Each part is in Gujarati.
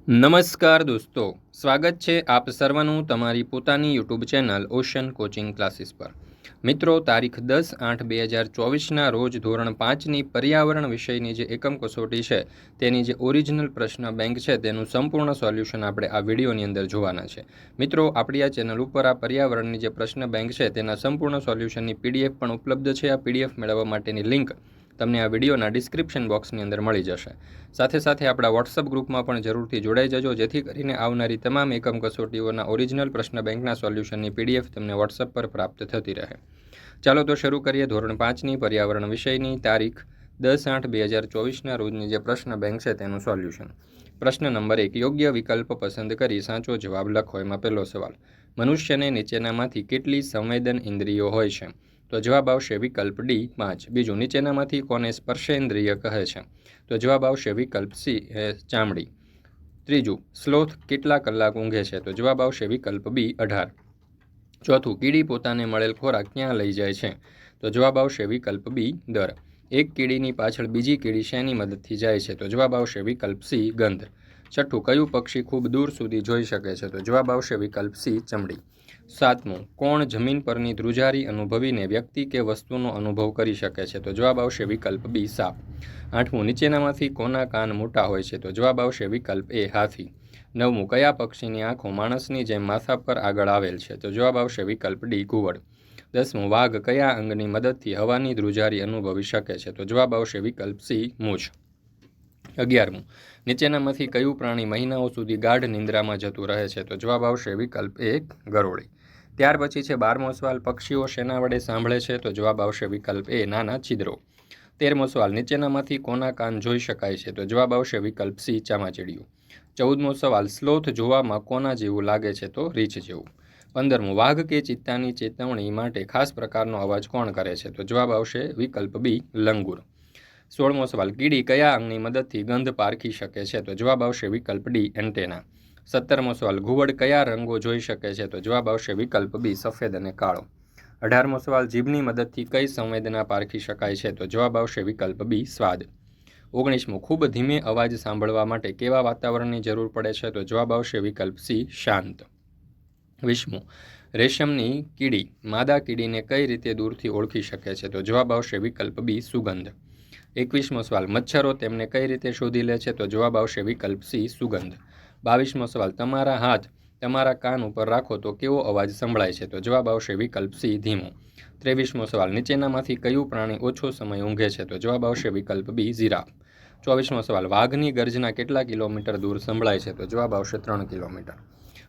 નમસ્કાર દોસ્તો, સ્વાગત છે આપ સર્વનું તમારી પોતાની YouTube channel ocean coaching classes પર। મિત્રો, તારીખ 10/8/2024ના રોજ ધોરણ 5ની પર્યાવરણ વિષયની જે એકમ કસોટી છે તેની જે ઓરિજિનલ પ્રશ્ન બેંક છે તેનું સંપૂર્ણ સોલ્યુશન આપણે આ વિડીયોની અંદર જોવાના છે। મિત્રો, આપણી આ ચેનલ ઉપર આ પર્યાવરણની જે પ્રશ્ન બેંક છે તેના સંપૂર્ણ સોલ્યુશનની પીડીએફ પણ ઉપલબ્ધ છે। આ પીડીએફ મેળવવા માટેની લિંક તમને આ વિડીયોના ડિસ્ક્રિપ્શન બોક્સની અંદર મળી જશે। સાથે સાથે આપણા વોટ્સઅપ ગ્રુપમાં પણ જરૂરથી જોડાઈ જજો, જેથી કરીને આવનારી તમામ એકમ કસોટીઓના ઓરિજિનલ પ્રશ્ન બેંકના સોલ્યુશનની પીડીએફ તમને વોટ્સઅપ પર પ્રાપ્ત થતી રહે। ચાલો તો શરૂ કરીએ ધોરણ 5ની પર્યાવરણ વિષયની તારીખ 10/8/2024ના રોજની જે પ્રશ્ન બેંક છે તેનું સોલ્યુશન। પ્રશ્ન નંબર 1, યોગ્ય વિકલ્પ પસંદ કરી સાચો જવાબ લખો। એમાં પહેલો સવાલ, મનુષ્યને નીચેનામાંથી કેટલી સંવેદન ઇન્દ્રિયો હોય છે? તો જવાબ આવશે વિકલ્પ ડી 5। બીજું, નીચેનામાંથી કોને સ્પર્શેન્દ્રિય કહે છે? તો જવાબ આવશે વિકલ્પ સી ચામડી। ત્રીજું, સ્લોથ કેટલા કલાક ઊંઘે છે? તો જવાબ આવશે વિકલ્પ બી 18। ચોથું, કીડી પોતાને મળેલ ખોરાક ક્યાં લઈ જાય છે? તો જવાબ આવશે વિકલ્પ બી દર। એક કીડીની પાછળ બીજી કીડી શેની મદદથી જાય છે? તો જવાબ આવશે વિકલ્પ સી ગંધ। છઠ્ઠું, કયું પક્ષી ખૂબ દૂર સુધી જોઈ શકે છે? તો જવાબ આવશે વિકલ્પ સી ચમડી। સાતમું, કોણ જમીન પરની ધ્રુજારી અનુભવીને વ્યક્તિ કે વસ્તુનો અનુભવ કરી શકે છે? તો જવાબ આવશે વિકલ્પ બી સાપ। આઠમું, નીચેનામાંથી કોના કાન મોટા હોય છે? તો જવાબ આવશે વિકલ્પ એ હાથી। નવમું, કયા પક્ષીની આંખો માણસની જેમ માથા પર આગળ આવેલ છે? તો જવાબ આવશે વિકલ્પ ડી ઘુવડ। 10મું, વાઘ કયા અંગની મદદથી હવાની ધ્રુજારી અનુભવી શકે છે? તો જવાબ આવશે વિકલ્પ સી મૂછ। 11મું, નીચેનામાંથી કયું પ્રાણી મહિનાઓ સુધી ગાઢ નિંદ્રામાં જતું રહે છે? તો જવાબ આવશે વિકલ્પ એ ગરોળી। ત્યાર પછી છે 12મો સવાલ, પક્ષીઓ શેના વડે સાંભળે છે? તો જવાબ આવશે વિકલ્પ એ નાના છિદ્રો। 13મો સવાલ, નીચેનામાંથી કોના કાન જોઈ શકાય છે? તો જવાબ આવશે વિકલ્પ સી ચામાચીડિયું। 14મો સવાલ, સ્લોથ જોવામાં કોના જેવું લાગે છે? તો રીંછ જેવું। 15મું, વાઘ કે ચિત્તાની ચેતવણી માટે ખાસ પ્રકારનો અવાજ કોણ કરે છે? તો જવાબ આવશે વિકલ્પ બી લંગૂર। 16મો સવાલ, કીડી કયા અંગની મદદથી ગંધ પારખી શકે છે? તો જવાબ આવશે વિકલ્પ ડી એન્ટેના। 17મો સવાલ, ઘુવડ કયા રંગો જોઈ શકે છે? તો જવાબ આવશે વિકલ્પ બી સફેદ અને કાળો। 18મો સવાલ, જીભની મદદથી કઈ સંવેદના પારખી શકાય છે? તો જવાબ આવશે વિકલ્પ બી સ્વાદ। 19મું, ખૂબ ધીમે અવાજ સાંભળવા માટે કેવા વાતાવરણની જરૂર પડે છે? તો જવાબ આવશે વિકલ્પ સી શાંત। 20મું, રેશમની કીડી માદા કીડીને કઈ રીતે દૂરથી ઓળખી શકે છે? તો જવાબ આવશે વિકલ્પ બી સુગંધ। 21મો સવાલ, મચ્છરો તેમને કઈ રીતે શોધી લે છે? તો જવાબ આવશે વિકલ્પ સી સુગંધ। 22મો સવાલ, તમારા હાથ તમારા કાન ઉપર રાખો તો કેવો અવાજ સંભળાય છે? તો જવાબ આવશે વિકલ્પ સી ધીમો। 23મો સવાલ, નીચેનામાંથી કયું પ્રાણી ઓછો સમય ઊંઘે છે? તો જવાબ આવશે વિકલ્પ બી જીરાફ। 24મો સવાલ, વાઘની ગર્જના કેટલા કિલોમીટર દૂર સંભળાય છે? તો જવાબ આવશે 3 કિલોમીટર।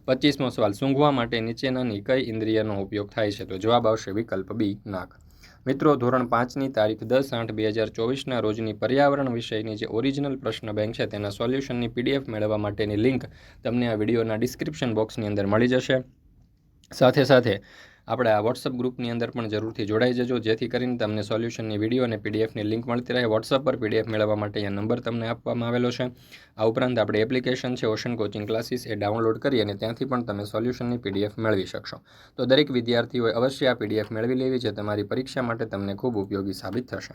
25મો સવાલ, સૂંઘવા માટે નીચેનાની કઈ ઇન્દ્રિયનો ઉપયોગ થાય છે? તો જવાબ આવશે વિકલ્પ બી નાક। મિત્રો, ધોરણ 5ની તારીખ 10/8/2024ના રોજની પર્યાવરણ વિષયની જે ઓરિજિનલ પ્રશ્ન બેંક છે તેના સોલ્યુશનની પીડીએફ મેળવવા માટેની લિંક તમને આ વિડીયોના ડિસ્ક્રિપ્શન બોક્સની અંદર મળી જશે। સાથે સાથે આપણે આ વોટ્સઅપ ગ્રુપની અંદર પણ જરૂરથી જોડાઈ જજો, જેથી કરીને તમને સોલ્યુશનની વિડીયો અને પીડીએફની લિંક મળતી રહે। વોટ્સઅપ પર પીડીએફ મેળવવા માટે અહીંયા નંબર તમને આપવામાં આવેલો છે। આ ઉપરાંત આપણી એપ્લિકેશન છે ઓશન કોચિંગ ક્લાસીસ, એ ડાઉનલોડ કરી અને ત્યાંથી પણ તમે સોલ્યુશનની પીડીએફ મેળવી શકશો। તો દરેક વિદ્યાર્થીઓએ અવશ્ય આ પીડીએફ મેળવી લેવી, જે તમારી પરીક્ષા માટે તમને ખૂબ ઉપયોગી સાબિત થશે।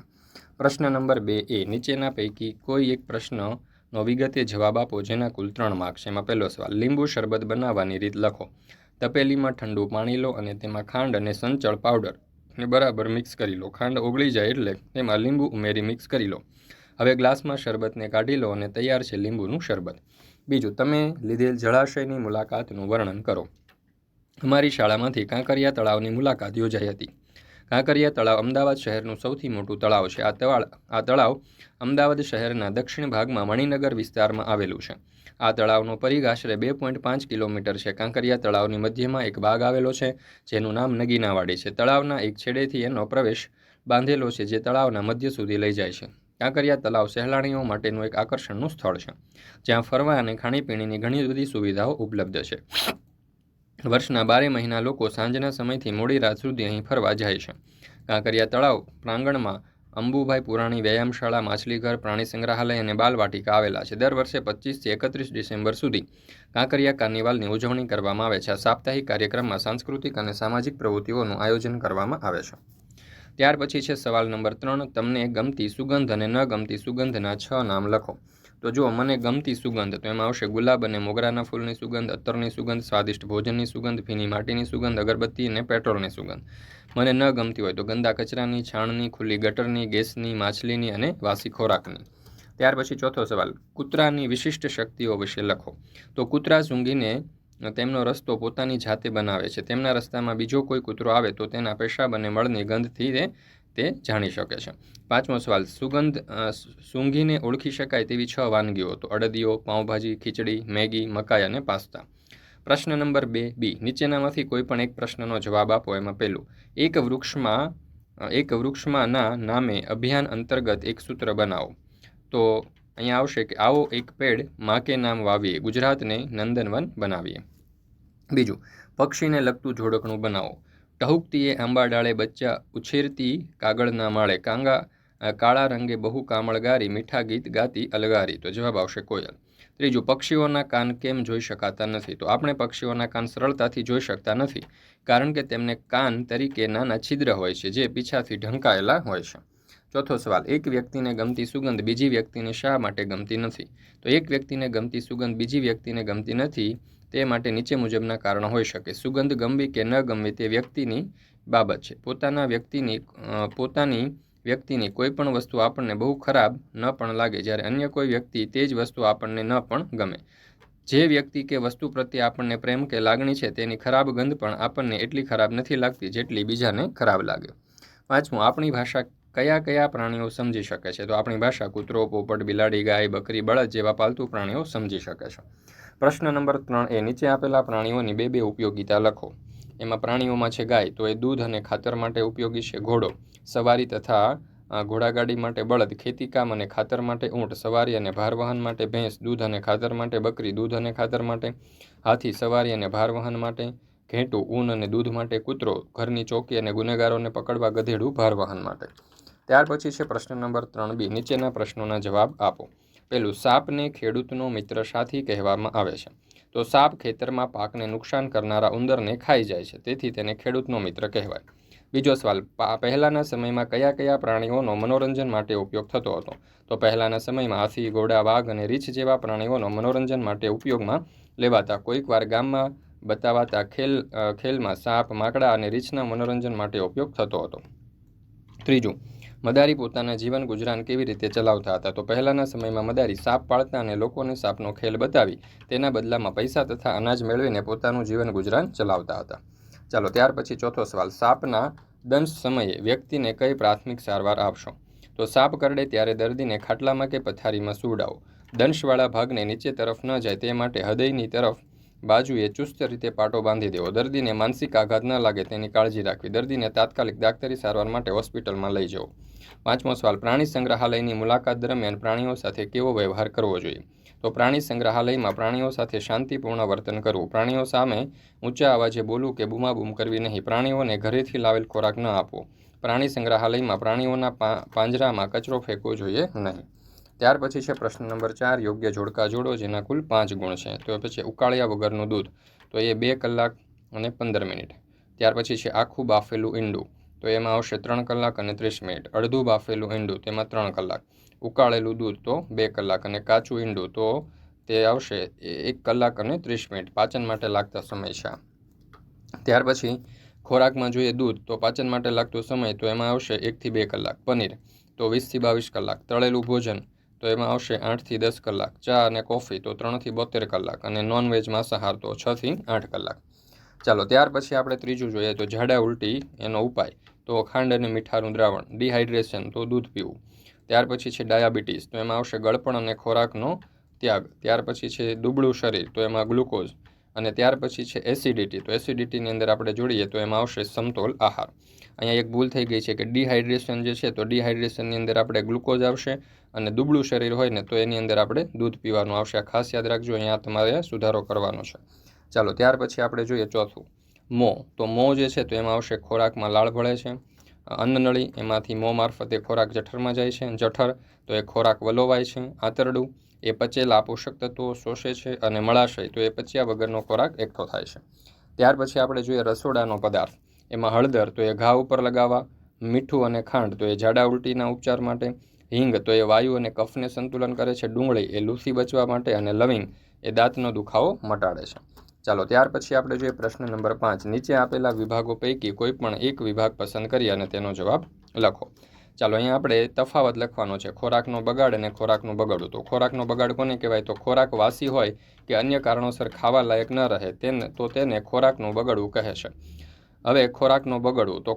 પ્રશ્ન નંબર 2, નીચેના પૈકી કોઈ એક પ્રશ્નનો વિગતે જવાબ આપો જેના કુલ 3 માર્ક છે। એમાં પહેલો સવાલ, લીંબુ શરબત બનાવવાની રીત લખો। તપેલીમાં ઠંડુ પાણી લો અને તેમાં ખાંડ અને સંચળ પાવડરને બરાબર મિક્સ કરી લો। ખાંડ ઓગળી જાય એટલે તેમાં લીંબુ ઉમેરી મિક્સ કરી લો। હવે ગ્લાસમાં શરબતને કાઢી લો અને તૈયાર છે લીંબુનું શરબત। બીજું, તમે લીધેલ જળાશયની મુલાકાતનું વર્ણન કરો। અમારી શાળામાંથી કાંકરિયા તળાવની મુલાકાત યોજાઈ હતી। કાંકરિયા તળાવ અમદાવાદ શહેરનું સૌથી મોટું તળાવ છે। આ તળાવ અમદાવાદ શહેરના દક્ષિણ ભાગમાં મણિનગર વિસ્તારમાં આવેલું છે। આ તળાવનો પરિઘ આશરે 2.5 કિલોમીટર છે। કાંકરિયા તળાવની મધ્યમાં એક બાગ આવેલો છે જેનું નામ નગીનાવાડી છે। તળાવના એક છેડેથી એનો પ્રવેશ બાંધેલો છે જે તળાવના મધ્ય સુધી લઈ જાય છે। કાંકરિયા તળાવ સહેલાણીઓ માટેનું એક આકર્ષણનું સ્થળ છે, જ્યાં ફરવા અને ખાણીપીણીની ઘણી બધી સુવિધાઓ ઉપલબ્ધ છે। વર્ષના 12 મહિના લોકો સાંજના સમયથી મોડી રાત સુધી અહીં ફરવા જાય છે। કાંકરિયા તળાવ પ્રાંગણમાં અંબુભાઈ પુરાણી વ્યાયામશાળા, માછલીઘર, પ્રાણી સંગ્રહાલય અને બાલવાટિકા આવેલા છે। દર વર્ષે 25થી 31 ડિસેમ્બર સુધી કાંકરિયા કાર્નિવાલની ઉજવણી કરવામાં આવે છે। આ સાપ્તાહિક કાર્યક્રમમાં સાંસ્કૃતિક અને સામાજિક પ્રવૃત્તિઓનું આયોજન કરવામાં આવે છે। ત્યાર પછી છે સવાલ નંબર 3, તમને ગમતી સુગંધ અને ન ગમતી સુગંધના 6 નામ લખો। તો જો મને ગમતી સુગંધ, તો એમાં આવશે ગુલાબ અને મોગરાના ફૂલની સુગંધ, અત્તરની સુગંધ, સ્વાદિષ્ટ ભોજનની સુગંધ, ભીની માટીની સુગંધ, અગરબત્તી અને પેટ્રોલની સુગંધ. મને ન ગમતી હોય તો ગંદા કચરાની, છાણની, ખુલ્લી ગટરની, ગેસની, માછલીની અને વાસી ખોરાકની. ત્યાર પછી ચોથો સવાલ, કૂતરાની વિશિષ્ટ શક્તિઓ વિશે લખો. તો કૂતરા સૂંઘીને તેમનો રસ્તો પોતાની જાતે બનાવે છે. તેમના રસ્તામાં બીજો કોઈ કૂતરો આવે તો તેના પેશાબ અને મળની ગંધથી તે જાણી શકે છે. પાંચમો સવાલ, સૂંઘીને ઓળખી શકાય તેવી 6 વાનગીઓ. તો અડદિયો, પાઉંભાજી, ખીચડી, મેગી, મકાઈ અને પાસ્તા. પ્રશ્ન નંબર 2 બી, નીચેનામાંથી કોઈ પણ એક પ્રશ્નનો જવાબ આપો. એમાં પહેલું, એક વૃક્ષમાંના નામે અભિયાન અંતર્ગત એક સૂત્ર બનાવો. તો અહીંયા આવશે કે આવો એક પેડ માં કે નામ વાવીએ, ગુજરાતને નંદનવન બનાવીએ. બીજું, પક્ષીને લગતું જોડકણું બનાવો. ટહુકતીએ આંબા ડાળે બચ્ચા ઉછેરતી કાગળના માળે, કાળા રંગે બહુ કામળગારી, મીઠા ગીત ગાતી અલગારી. તો જવાબ આવશે કોયલ. ત્રીજું, પક્ષીઓના કાન કેમ જોઈ શકાતા નથી? તો આપણે પક્ષીઓના કાન સરળતાથી જોઈ શકતા નથી, કારણ કે તેમને કાન તરીકે નાના છિદ્ર હોય છે, જે પીછાથી ઢંકાયેલા હોય છે. ચોથો સવાલ, એક વ્યક્તિને ગમતી સુગંધ બીજી વ્યક્તિને શા માટે ગમતી નથી? તો એક વ્યક્તિને ગમતી સુગંધ બીજી વ્યક્તિને ગમતી નથી, તે માટે નીચે મુજબના કારણ હોઈ શકે. સુગંધ ગમવી કે ન ગમવી તે વ્યક્તિની બાબત છે. પોતાની વ્યક્તિની કોઈ પણ વસ્તુ આપણને બહુ ખરાબ ન પણ લાગે, જ્યારે અન્ય કોઈ વ્યક્તિ તે જ વસ્તુ આપણને ન પણ ગમે. જે વ્યક્તિ કે વસ્તુ પ્રત્યે આપણને પ્રેમ કે લાગણી છે, તેની ખરાબ ગંધ પણ આપણને એટલી ખરાબ નથી લાગતી જેટલી બીજાને ખરાબ લાગે. પાંચમું, આપણી ભાષા કયા કયા પ્રાણીઓ સમજી શકે છે? તો આપણી ભાષા કૂતરો, પોપટ, બિલાડી, ગાય, બકરી, બળદ જેવા પાલતુ પ્રાણીઓ સમજી શકે છે. પ્રશ્ન નંબર 3 એ, નીચે આપેલા પ્રાણીઓની બે ઉપયોગિતા લખો. એમાં પ્રાણીઓમાં છે ગાય, તો એ દૂધ અને ખાતર માટે ઉપયોગી છે. ઘોડો, સવારી તથા ઘોડાગાડી માટે. બળદ, ખેતીકામ અને ખાતર માટે. ઊંટ, સવારી અને ભારવહન માટે. ભેંસ, દૂધ અને ખાતર માટે. બકરી, દૂધ અને ખાતર માટે. હાથી, સવારી અને ભારવહન માટે. ઘેંટું, ઊન અને દૂધ માટે. કૂતરો, ઘરની ચોકી અને ગુનેગારોને પકડવા. ગધેડું, ભારવહન માટે. ત્યાર પછી છે પ્રશ્ન નંબર 3 બી, નીચેના પ્રશ્નોના જવાબ આપો. પહેલું, સાપને ખેડૂતનો મિત્ર સાથી કહેવામાં આવે છે. તો સાપ ખેતરમાં પાકને નુકસાન કરનારા ઉંદરને ખાઈ જાય છે, તેથી તેને ખેડૂતનો મિત્ર કહેવાય. બીજો સવાલ, પહેલાંના સમયમાં કયા કયા પ્રાણીઓનો મનોરંજન માટે ઉપયોગ થતો હતો? તો પહેલાંના સમયમાં હાથી, ઘોડા, વાઘ અને રીંછ જેવા પ્રાણીઓનો મનોરંજન માટે ઉપયોગમાં લેવાતા. કોઈક વાર ગામમાં બતાવાતા ખેલમાં સાપ, માકડા અને રીંછના મનોરંજન માટે ઉપયોગ થતો હતો. ત્રીજું, મદારી પોતાના જીવન ગુજરાન કેવી રીતે ચલાવતા હતા? તો પહેલાંના સમયમાં મદારી સાપ પાળતા અને લોકોને સાપનો ખેલ બતાવી તેના બદલામાં પૈસા તથા અનાજ મેળવીને પોતાનું જીવન ગુજરાન ચલાવતા હતા. ચાલો, ત્યાર પછી ચોથો સવાલ, સાપના દંશ સમયે વ્યક્તિને કઈ પ્રાથમિક સારવાર આપશો? તો સાપ કરડે ત્યારે દર્દીને ખાટલામાં કે પથારીમાં સુવડાવો. દંશવાળા ભાગને નીચે તરફ ન જાય તે માટે હૃદયની તરફ બાજુએ ચુસ્ત રીતે પાટો બાંધી દેવો. દર્દીને માનસિક આઘાત ન લાગે તેની કાળજી રાખવી. દર્દીને તાત્કાલિક દાક્તરી સારવાર માટે હોસ્પિટલમાં લઈ જવો. પાંચમો સવાલ, પ્રાણી સંગ્રહાલયની મુલાકાત દરમિયાન પ્રાણીઓ સાથે કેવો વ્યવહાર કરવો જોઈએ? તો પ્રાણી સંગ્રહાલયમાં પ્રાણીઓ સાથે શાંતિપૂર્ણ વર્તન કરવું. પ્રાણીઓ સામે ઊંચા અવાજે બોલવું કે બૂમાબૂમ કરવી નહીં. પ્રાણીઓને ઘરેથી લાવેલ ખોરાક ન આપવો. પ્રાણી સંગ્રહાલયમાં પ્રાણીઓના પાંજરામાં કચરો ફેંકવો જોઈએ નહીં. ત્યાર પછી છે પ્રશ્ન નંબર 4, યોગ્ય જોડકા જોડો, જેના કુલ 5 ગુણ છે. તો પછી ઉકાળ્યા વગરનું દૂધ, તો એ 2 કલાક અને 15 મિનિટ. ત્યાર પછી છે આખું બાફેલું ઈંડું, તો એમાં આવશે 3 કલાક અને 30 મિનિટ. અડધું બાફેલું ઈંડું, તેમાં 3 કલાક. ઉકાળેલું દૂધ તો 2 કલાક. અને કાચું ઈંડું તો તે આવશે 1 કલાક અને 30 મિનિટ. પાચન માટે લાગતા સમય છે. ત્યાર પછી ખોરાકમાં જોઈએ દૂધ, તો પાચન માટે લાગતો સમય તો એમાં આવશે 1 થી 2 કલાક. પનીર તો 20 થી 22 કલાક. તળેલું ભોજન તો એમાં આવશે 8 થી 10 કલાક. ચા અને કોફી તો 3 થી 72 કલાક. અને નોનવેજ માંસાહાર તો 6 થી 8 કલાક. ચાલો, ત્યાર પછી આપણે ત્રીજું જોઈએ તો ઝાડા ઉલટી એનો ઉપાય, તો ખાંડ અને મીઠાનું દ્રાવણ. ડિહાઇડ્રેશન તો દૂધ પીવું. ત્યાર પછી છે ડાયાબિટીસ, તો એમાં આવશે ગળપણ અને ખોરાકનો ત્યાગ. ત્યાર પછી છે દુબળું શરીર, તો એમાં ગ્લુકોઝ. અને ત્યાર પછી છે એસિડિટી, તો એસિડિટીની અંદર આપણે જોઈએ તો એમાં આવશે સમતોલ આહાર. અહીંયા એક ભૂલ થઈ ગઈ છે કે ડિહાઇડ્રેશન જે છે, તો ડિહાઇડ્રેશનની અંદર આપણે ગ્લુકોઝ આવશે, અને દુબળું શરીર હોય ને તો એની અંદર આપણે દૂધ પીવાનું આવશે. આ ખાસ યાદ રાખજો, અહીંયા તમારે સુધારો કરવાનો છે. ચાલો, ત્યાર પછી આપણે જોઈએ ચોથું, મોં. તો મોં જે છે તો એમાં આવશે ખોરાકમાં લાળ ભળે છે. અન્નનળી, એમાંથી મોં મારફતે ખોરાક જઠરમાં જાય છે. જઠર તો એ ખોરાક વલોવાય છે. આંતરડું એ પચેલા પોષક તત્વો શોષે છે. અને મળાશય તો એ પચ્યા વગરનો ખોરાક એકઠો થાય છે. ત્યાર પછી આપણે જોઈએ રસોડાનો પદાર્થ. એમાં હળદર તો એ ઘા ઉપર લગાવવા. મીઠું અને ખાંડ તો એ ઝાડા ઉલટીના ઉપચાર માટે. હિંગ તો એ વાયુ અને કફને સંતુલન કરે છે. ડુંગળી એ લૂસી બચવા માટે, અને લવિંગ એ દાંતનો દુખાવો મટાડે છે. ચાલો ત્યાર પછી આપણે જોઈએ પ્રશ્ન નંબર 5. નીચે આપેલા વિભાગો પૈકી કોઈ પણ એક વિભાગ પસંદ કરી અને તેનો જવાબ લખો. ચાલો અહીંયા આપણે તફાવત લખવાનો છે, ખોરાકનો બગાડ અને ખોરાકનું બગડવું. તો ખોરાકનો બગાડ કોને કહેવાય? તો ખોરાક વાસી હોય કે અન્ય કારણોસર ખાવા લાયક ન રહે તેને ખોરાકનું બગડવું કહે છે. હવે ખોરાકનો બગડવું, તો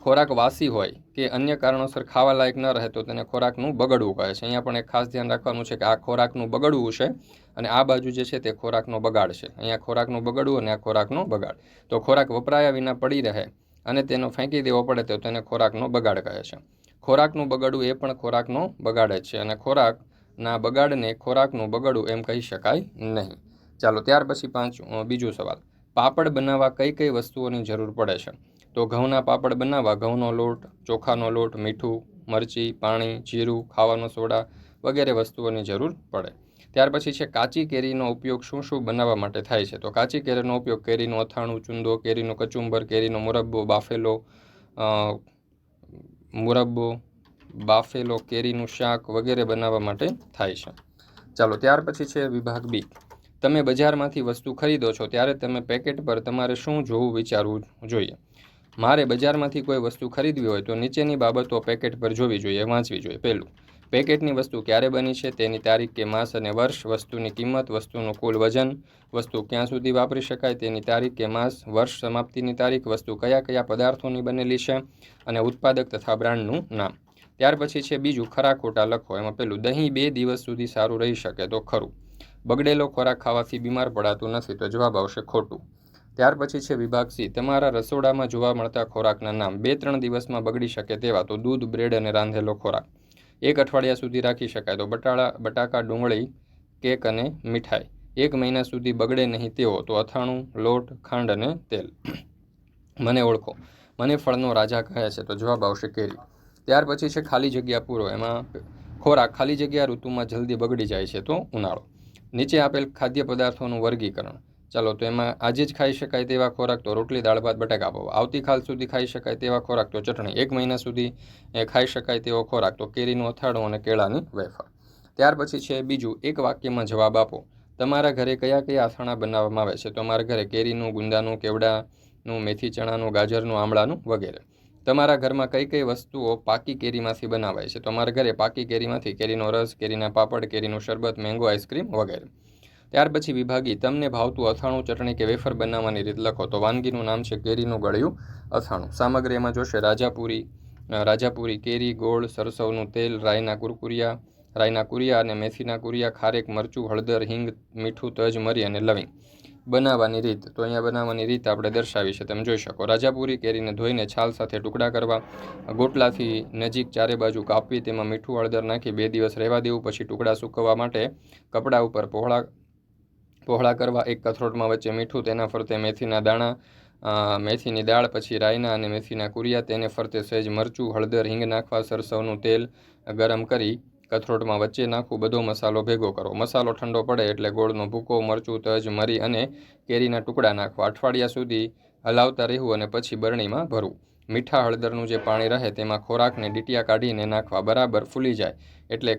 ખોરાક વાસી હોય કે અન્ય કારણોસર ખાવા લાયક ન રહે તો તેને ખોરાકનું બગડવું કહે છે. અહીંયા પણ એક ખાસ ધ્યાન રાખવાનું છે કે આ ખોરાકનું બગડવું છે અને આ બાજુ જે છે તે ખોરાકનો બગાડ છે. અહીંયા ખોરાકનું બગડવું અને આ ખોરાકનો બગાડ. તો ખોરાક વપરાયા વિના પડી રહે અને તેનો ફેંકી દેવો પડે તો તેને ખોરાકનો બગાડ કહે છે. ખોરાકનું બગડવું એ પણ ખોરાકનો બગાડ જ છે, અને ખોરાકના બગાડને ખોરાકનું બગડવું એમ કહી શકાય નહીં. ચાલો ત્યાર પછી બીજો સવાલ. પાપડ બનાવવા કઈ કઈ વસ્તુઓની જરૂર પડે છે? તો ઘઉંના પાપડ બનાવવા ઘઉંનો લોટ, ચોખાનો લોટ, મીઠું, મરચી, પાણી, જીરું, ખાવાનો સોડા વગેરે વસ્તુઓની જરૂર પડે. ત્યાર પછી છે કાચી કેરીનો ઉપયોગ શું શું બનાવવા માટે થાય છે? તો કાચી કેરીનો ઉપયોગ કેરીનું અથાણું, ચૂંદો, કેરીનું કચુંબર, કેરીનો મુરબ્બો, બાફેલો, કેરીનું શાક વગેરે બનાવવા માટે થાય છે. ચાલો ત્યાર પછી છે વિભાગ બી. તમે બજારમાંથી વસ્તુ ખરીદો છો ત્યારે તમે પેકેટ પર તમારે શું જોવું વિચારવું જોઈએ? મારે બજારમાંથી કોઈ વસ્તુ ખરીદવી હોય તો નીચેની બાબતો પેકેટ પર જોવી જોઈએ, વાંચવી જોઈએ. પહેલું, પેકેટની વસ્તુ ક્યારે બની છે તેની તારીખ કે માસ અને વર્ષ, વસ્તુની કિંમત, વસ્તુનું કુલ વજન, વસ્તુ ક્યાં સુધી વાપરી શકાય તેની તારીખ કે માસ, વર્ષ, સમાપ્તિની તારીખ, વસ્તુ કયા કયા પદાર્થોની બનેલી છે અને ઉત્પાદક તથા બ્રાન્ડનું નામ. ત્યાર પછી છે બીજું, ખરા ખોટા લખો. એમાં પહેલું, દહીં 2 દિવસ સુધી સારું રહી શકે, તો ખરું. બગડેલો ખોરાક ખાવાથી બીમાર પડાતું નથી, તો જવાબ આવશે ખોટું. ત્યાર પછી છે વિભાગ સી. તમારા રસોડામાં જોવા મળતા ખોરાકના નામ. 2-3 દિવસમાં બગડી શકે તેવા, તો દૂધ, બ્રેડ અને રાંધેલો ખોરાક. 1 અઠવાડિયા સુધી રાખી શકાય, તો બટાકા, ડુંગળી, કેક અને મીઠાઈ. 1 મહિના સુધી બગડે નહીં તેવો, તો અથાણું, લોટ, ખાંડ અને તેલ. મને ઓળખો. મને ફળનો રાજા કહે છે, તો જવાબ આવશે કેરી. ત્યાર પછી છે ખાલી જગ્યા પૂરો. એમાં ખોરાક ખાલી જગ્યા ઋતુમાં જલ્દી બગડી જાય છે, તો ઉનાળો. નીચે આપેલ ખાદ્ય પદાર્થોનું વર્ગીકરણ. ચાલો તો એમાં આજે જ ખાઈ શકાય તેવા ખોરાક, તો રોટલી, દાળ ભાત, બટાકા પૌવા. આવતીકાલ સુધી ખાઈ શકાય તેવા ખોરાક, તો ચટણી. 1 મહિના સુધી ખાઈ શકાય તેવો ખોરાક, તો કેરીનું અથાણું અને કેળાની વેફર. ત્યાર પછી છે બીજું, એક વાક્યમાં જવાબ આપો. તમારા ઘરે કયા કયા અથાણા બનાવવામાં આવે છે? તો અમારા ઘરે કેરીનું, ગુંદાનું, કેવડાનું, મેથી ચણાનું, ગાજરનું, આમળાનું વગેરે. તમારા ઘરમાં કઈ કઈ વસ્તુઓ પાકી કેરીમાંથી બનાવાય છે? તો અમારા ઘરે પાકી કેરીમાંથી કેરીનો રસ, કેરીના પાપડ, કેરીનું શરબત, મેંગો આઈસ્ક્રીમ વગેરે. ત્યાર પછી વિભાગી. તમને ભાવતું અથાણું, ચટણી કે વેફર બનાવવાની રીત લખો. તો વાનગીનું નામ છે કેરીનું ગળ્યું અથાણું. સામગ્રી એમાં જોશે રાજાપુરી કેરી, ગોળ, સરસવનું તેલ, રાઈના કુરિયા અને મેથીના કુરિયા, ખારેક, મરચું, હળદર, હિંગ, મીઠું, તજ, મરી અને લવિંગ. બનાવવાની રીત. તો અહીંયા બનાવવાની રીત આપણે દર્શાવી છે, તમે જોઈ શકો. રાજાપુરી કેરીને ધોઈને છાલ સાથે ટુકડા કરવા, ગોટલાથી નજીક ચારે બાજુ કાપવી, તેમાં મીઠું, હળદર નાખી 2 દિવસ રહેવા દેવું, પછી ટુકડા સૂકવવા માટે કપડા ઉપર પહોળા કરવા, એક કથરોટમાં વચ્ચે મીઠું, તેના ફરતે મેથીના દાણા, મેથીની દાળ, પછી રાઈના અને મેથીના કુરિયા, તેને ફરતે સહેજ મરચું, હળદર, હિંગ નાખવા, સરસવનું તેલ ગરમ કરી કથરોટમાં વચ્ચે નાખવું, બધો મસાલો ભેગો કરો. મસાલો ઠંડો પડે એટલે ગોળનો ભૂકો, મરચું, તજ, મરી અને કેરીના ટુકડા નાખવા. અઠવાડિયા સુધી હલાવતા રહેવું અને પછી બરણીમાં ભરવું. મીઠા હળદરનું જે પાણી રહે તેમાં ખોરાકને ડીટિયા કાઢીને નાખવા. બરાબર ફૂલી જાય એટલે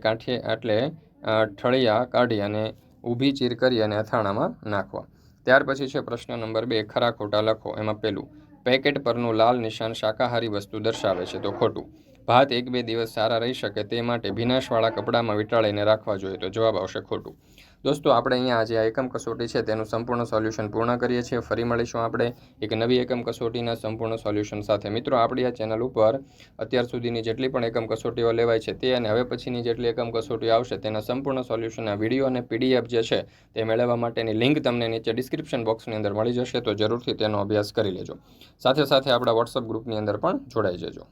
ઠળિયા કાઢી અને ઊભી ચીર કરી અને અથાણામાં નાખવા. ત્યાર પછી છે પ્રશ્ન નંબર 2, ખરા ખોટા લખો. એમાં પહેલું, પેકેટ પરનું લાલ નિશાન શાકાહારી વસ્તુ દર્શાવે છે, તો ખોટું. ભાત 1-2 દિવસ સારા રહી શકે તે માટે ભીનાશવાળા કપડામાં વીંટાળીને રાખવા જોઈએ, તો જવાબ આવશે ખોટું. દોસ્તો, આપણે અહીંયા આજે આ એકમ કસોટી છે તેનું સંપૂર્ણ સોલ્યુશન પૂર્ણ કરીએ છીએ. ફરી મળીશું આપણે એક નવી એકમ કસોટીના સંપૂર્ણ સોલ્યુશન સાથે. મિત્રો, આપણી આ ચેનલ ઉપર અત્યાર સુધીની જેટલી પણ એકમ કસોટીઓ લેવાય છે તે અને હવે પછીની જેટલી એકમ કસોટી આવશે તેના સંપૂર્ણ સોલ્યુશનના વિડીયો અને PDF જે છે તે મેળવવા માટેની લિંક તમને નીચે ડિસ્ક્રિપ્શન બોક્સની અંદર મળી જશે, તો જરૂરથી તેનો અભ્યાસ કરી લેજો. સાથે સાથે આપણા WhatsApp ગ્રુપની અંદર પણ જોડાઈ જજો.